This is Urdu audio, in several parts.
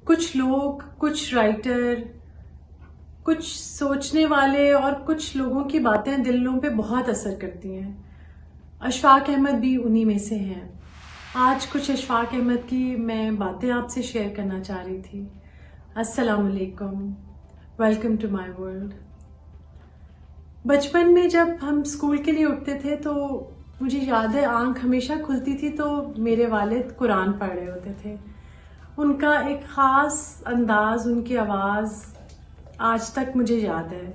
کچھ لوگ، کچھ رائٹر، کچھ سوچنے والے اور کچھ لوگوں کی باتیں دلوں پہ بہت اثر کرتی ہیں. اشفاق احمد بھی انہی میں سے ہیں. آج کچھ اشفاق احمد کی میں باتیں آپ سے شیئر کرنا چاہ رہی تھی. السلام علیکم، ویلکم ٹو مائی ورلڈ. بچپن میں جب ہم اسکول کے لیے اٹھتے تھے تو مجھے یاد ہے آنکھ ہمیشہ کھلتی تھی تو میرے والد قرآن پڑھ رہے ہوتے تھے. ان کا ایک خاص انداز، ان کی آواز آج تک مجھے یاد ہے،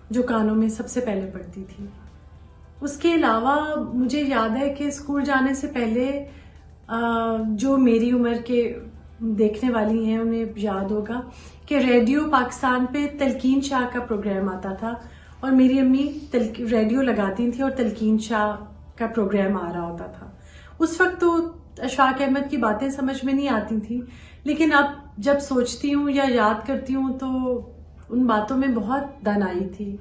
جو کانوں میں سب سے پہلے پڑتی تھی. اس کے علاوہ مجھے یاد ہے کہ اسکول جانے سے پہلے جو میری عمر کے دیکھنے والی ہیں انہیں یاد ہوگا کہ ریڈیو پاکستان پہ تلقین شاہ کا پروگرام آتا تھا اور میری امی ریڈیو لگاتی تھیں اور تلقین شاہ کا پروگرام آ رہا ہوتا تھا. اس وقت تو اشفاق احمد کی باتیں سمجھ میں نہیں آتی تھیں، لیکن اب جب سوچتی ہوں یا یاد کرتی ہوں تو ان باتوں میں بہت دانائی تھی.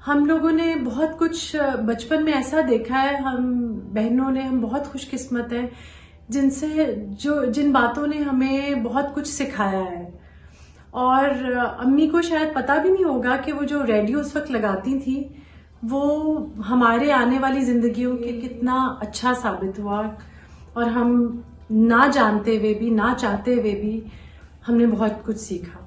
ہم لوگوں نے بہت کچھ بچپن میں ایسا دیکھا ہے، ہم بہنوں نے، ہم بہت خوش قسمت ہیں جن باتوں نے ہمیں بہت کچھ سکھایا ہے. اور امی کو شاید پتہ بھی نہیں ہوگا کہ وہ جو ریڈیو اس وقت لگاتی تھی وہ ہمارے آنے والی زندگیوں کے کتنا اچھا ثابت ہوا، اور ہم نہ جانتے ہوئے بھی، نہ چاہتے ہوئے بھی ہم نے بہت کچھ سیکھا.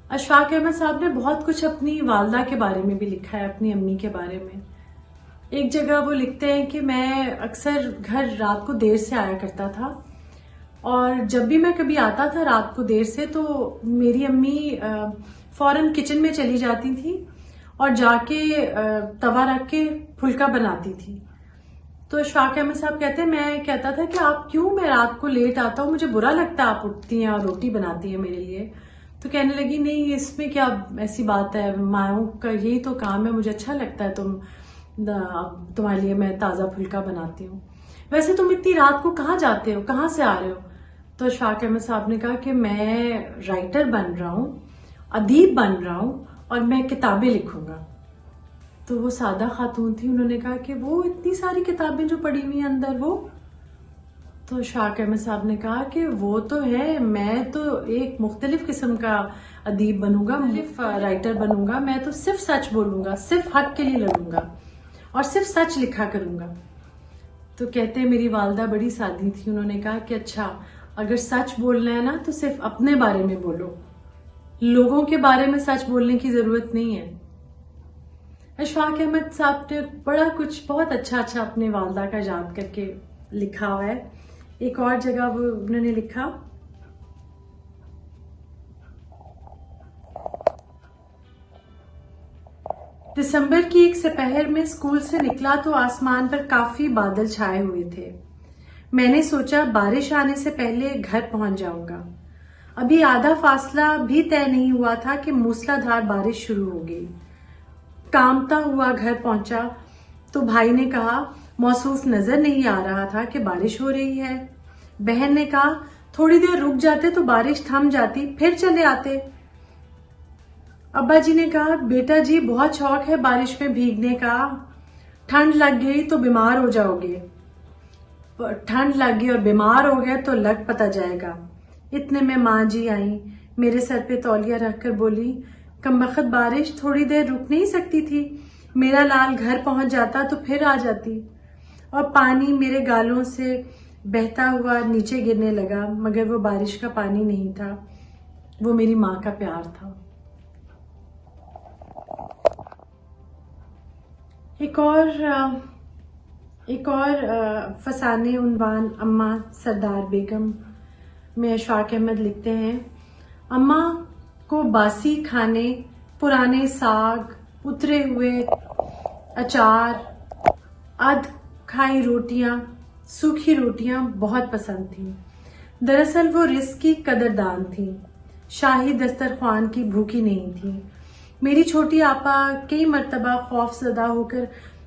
اشفاق احمد صاحب نے بہت کچھ اپنی والدہ کے بارے میں بھی لکھا ہے، اپنی امی کے بارے میں. ایک جگہ وہ لکھتے ہیں کہ میں اکثر گھر رات کو دیر سے آیا کرتا تھا، اور جب بھی میں کبھی آتا تھا رات کو دیر سے تو میری امی فوراً کچن میں چلی جاتی تھی اور جا کے توا رکھ کے پھلکا بناتی تھی. تو اشفاق احمد صاحب کہتے ہیں، میں کہتا تھا کہ آپ کیوں، میں رات کو لیٹ آتا ہوں، مجھے برا لگتا ہے آپ اٹھتی ہیں اور روٹی بناتی ہیں میرے لیے. تو کہنے لگی نہیں، اس میں کیا ایسی بات ہے، ماؤں کا یہی تو کام ہے، مجھے اچھا لگتا ہے تمہارے لیے میں تازہ پھلکا بناتی ہوں. ویسے تم اتنی رات کو کہاں جاتے ہو، کہاں سے آ رہے ہو؟ تو اشفاق احمد صاحب نے کہا کہ میں رائٹر بن رہا ہوں، ادیب بن رہا ہوں، اور میں کتابیں لکھوں گا. تو وہ سادہ خاتون تھی، انہوں نے کہا کہ وہ اتنی ساری کتابیں جو پڑھی ہوئی ہیں اندر وہ. تو اشفاق احمد صاحب نے کہا کہ وہ تو ہے، میں تو ایک مختلف قسم کا ادیب بنوں گا، مختلف رائٹر بنوں گا. میں تو صرف سچ بولوں گا، صرف حق کے لیے لڑوں گا اور صرف سچ لکھا کروں گا. تو کہتے ہیں میری والدہ بڑی سادی تھی، انہوں نے کہا کہ اچھا اگر سچ بولنا ہے نا تو صرف اپنے بارے میں بولو، لوگوں کے بارے میں سچ بولنے کی ضرورت نہیں ہے. اشفاق احمد صاحب نے بڑا کچھ بہت اچھا اپنے والدہ کا یاد کر کے لکھا ہوا ہے. ایک اور جگہ وہ انہوں نے لکھا، دسمبر کی ایک سپہر میں اسکول سے نکلا تو آسمان پر کافی بادل چھائے ہوئے تھے. میں نے سوچا بارش آنے سے پہلے گھر پہنچ جاؤں گا. ابھی آدھا فاصلہ بھی طے نہیں ہوا تھا کہ موسلا دھار بارش شروع ہو گئی. کامتا ہوا گھر پہنچا تو بھائی نے کہا موصوف نظر نہیں آ رہا تھا کہ بارش ہو رہی ہے. بہن نے کہا تھوڑی دیر رک جاتے تو بارش تھم جاتی، پھر چلے آتے. ابا جی نے کہا بیٹا جی بہت شوق ہے بارش میں بھیگنے کا، ٹھنڈ لگ گئی تو بیمار ہو جاؤ گے. ٹھنڈ لگ گئی اور بیمار ہو گئے تو لگ پتہ جائے گا. اتنے میں ماں جی آئیں، میرے سر پہ تولیہ رکھ کر بولی کمبخت بارش تھوڑی دیر رک نہیں سکتی تھی، میرا لال گھر پہنچ جاتا تو پھر آ جاتی. اور پانی میرے گالوں سے بہتا ہوا نیچے گرنے لگا، مگر وہ بارش کا پانی نہیں تھا، وہ میری ماں کا پیار تھا. ایک اور فسانے عنوان اماں سردار بیگم میں اشفاق احمد لکھتے ہیں، اماں کو باسی کھانے، پرانے ساگ، اترے ہوئے اچار، ادھ کھائی روٹیاں، سوکھی روٹیاں بہت پسند تھیں. دراصل وہ رزق کی قدردان تھیں، شاہی دسترخوان کی بھوکی نہیں تھیں. میری چھوٹی آپا کئی مرتبہ خوف زدہ ہو کر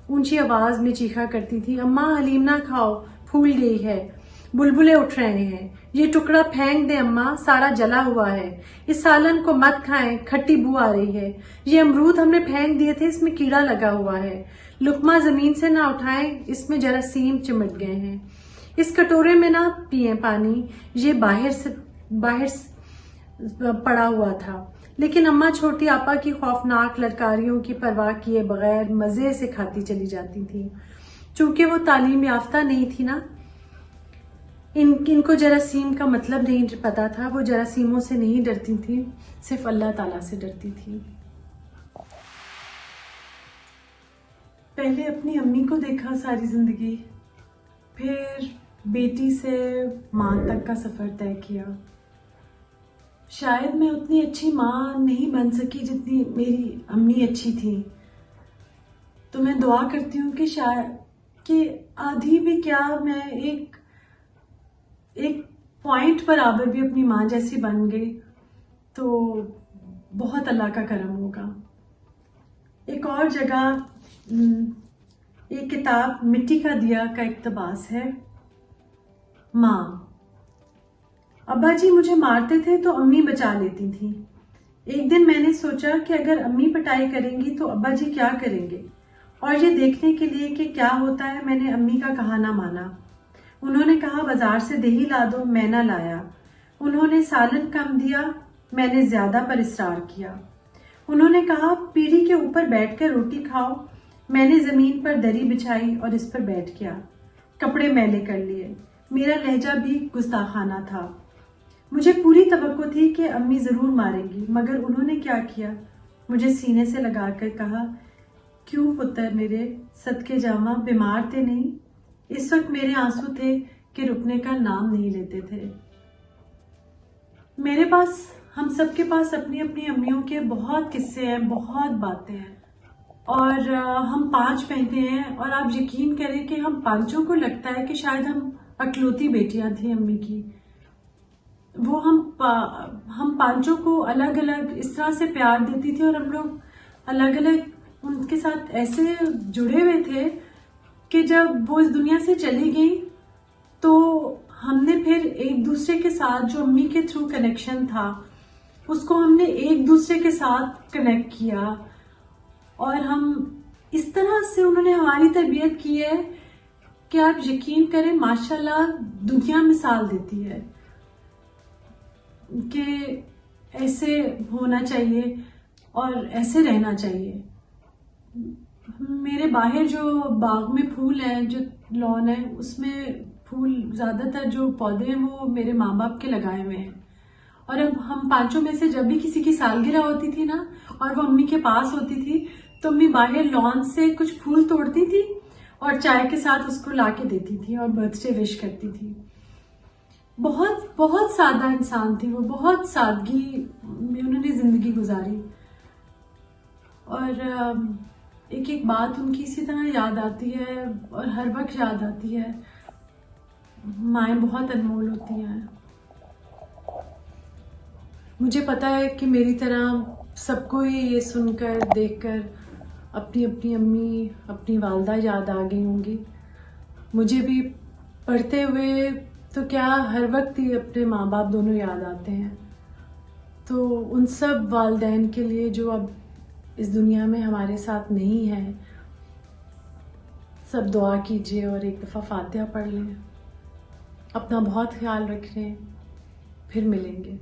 اونچی آواز میں چیخا کرتی تھی، اماں حلیم نہ کھاؤ، پھول گئی ہے، بلبلے اٹھ رہے ہیں، یہ ٹکڑا پھینک دیں اماں، سارا جلا ہوا ہے، اس سالن کو مت کھائیں، کھٹی بو آ رہی ہے، یہ امرود ہم نے پھینک دیے تھے، اس میں کیڑا لگا ہوا ہے، لقمہ زمین سے نہ اٹھائیں، اس میں جراثیم چمٹ گئے ہیں، اس کٹورے میں نہ پئیں پانی، یہ باہر سے باہر پڑا ہوا تھا، لیکن اماں چھوٹی آپا کی خوفناک للکاریوں کی پرواہ کیے بغیر مزے سے کھاتی چلی جاتی تھیں۔ چونکہ وہ تعلیم یافتہ نہیں تھی نا، ان کو جراثیم کا مطلب نہیں پتا تھا، وہ جراثیموں سے نہیں ڈرتی تھی، صرف اللہ تعالیٰ سے ڈرتی تھی۔ پہلے اپنی امی کو دیکھا ساری زندگی، پھر بیٹی سے ماں تک کا سفر طے کیا۔ شاید میں اتنی اچھی ماں نہیں بن سکی جتنی میری امی اچھی تھی، تو میں دعا کرتی ہوں کہ شاید کہ آدھی بھی کیا، میں ایک پوائنٹ برابر بھی اپنی ماں جیسی بن گئی تو بہت اللہ کا کرم ہوگا۔ ایک اور جگہ ایک کتاب مٹی کا دیا کا اقتباس ہے۔ ماں، ابا جی مجھے مارتے تھے تو امی بچا لیتی تھی۔ ایک دن میں نے سوچا کہ اگر امی پٹائی کریں گی تو ابا جی کیا کریں گے، اور یہ دیکھنے کے لیے کہ کیا ہوتا ہے میں نے امی کا کہا نہ مانا۔ انہوں نے کہا بازار سے دہی لا دو، میں نہ لایا۔ انہوں نے سالن کم دیا، میں نے زیادہ پر اصرار کیا۔ انہوں نے کہا پیڑھی کے اوپر بیٹھ کر روٹی کھاؤ، میں نے زمین پر دری بچھائی اور اس پر بیٹھ گیا، کپڑے میلے کر لیے۔ میرا لہجہ بھی گستاخانہ تھا۔ مجھے پوری توقع تھی کہ امی ضرور ماریں گی، مگر انہوں نے کیا کیا، مجھے سینے سے لگا کر کہا کیوں پتر میرے، صدقے جاواں بیمار تے نہیں؟ اس وقت میرے آنسو تھے کہ رکنے کا نام نہیں لیتے تھے۔ میرے پاس، ہم سب کے پاس اپنی اپنی امیوں کے بہت قصے ہیں، بہت باتیں ہیں، اور ہم 5 بہنیں ہیں، اور آپ یقین کریں کہ ہم 5 کو لگتا ہے کہ شاید ہم اکلوتی بیٹیاں تھیں امی کی۔ وہ ہم 5 کو الگ الگ اس طرح سے پیار دیتی تھی، اور ہم لوگ الگ الگ ان کے ساتھ ایسے جڑے ہوئے تھے کہ جب وہ اس دنیا سے چلی گئی تو ہم نے پھر ایک دوسرے کے ساتھ جو امی کے تھرو کنیکشن تھا اس کو ہم نے ایک دوسرے کے ساتھ کنیکٹ کیا، اور ہم اس طرح سے انہوں نے ہماری تربیت کی ہے کہ آپ یقین کریں ماشاءاللہ دنیا مثال دیتی ہے کہ ایسے ہونا چاہیے اور ایسے رہنا چاہیے۔ میرے باہر جو باغ میں پھول ہیں، جو لان ہے، اس میں پھول زیادہ تر جو پودے ہیں وہ میرے ماں باپ کے لگائے ہوئے ہیں، اور اب ہم 5 میں سے جب بھی کسی کی سالگرہ ہوتی تھی نا اور وہ امی کے پاس ہوتی تھی تو امی باہر لان سے کچھ پھول توڑتی تھی اور چائے کے ساتھ اس کو لا کے دیتی تھی اور برتھ ڈے وش کرتی تھی۔ بہت بہت سادہ انسان تھی وہ، بہت سادگی میں انہوں نے زندگی گزاری، اور ایک بات ان کی اسی طرح یاد آتی ہے اور ہر وقت یاد آتی ہے، مائیں بہت انمول ہوتی ہیں۔ مجھے پتا ہے کہ میری طرح سب کو ہی یہ سن کر دیکھ کر اپنی اپنی امی، اپنی والدہ یاد آ گئی ہوں گی۔ مجھے بھی پڑھتے ہوئے تو کیا ہر وقت ہی اپنے ماں باپ دونوں یاد آتے ہیں، تو ان سب والدین کے لیے جو اب اس دنیا میں ہمارے ساتھ نہیں ہیں، سب دعا کیجیے اور ایک دفعہ فاتحہ پڑھ لیں۔ اپنا بہت خیال رکھیں، پھر ملیں گے۔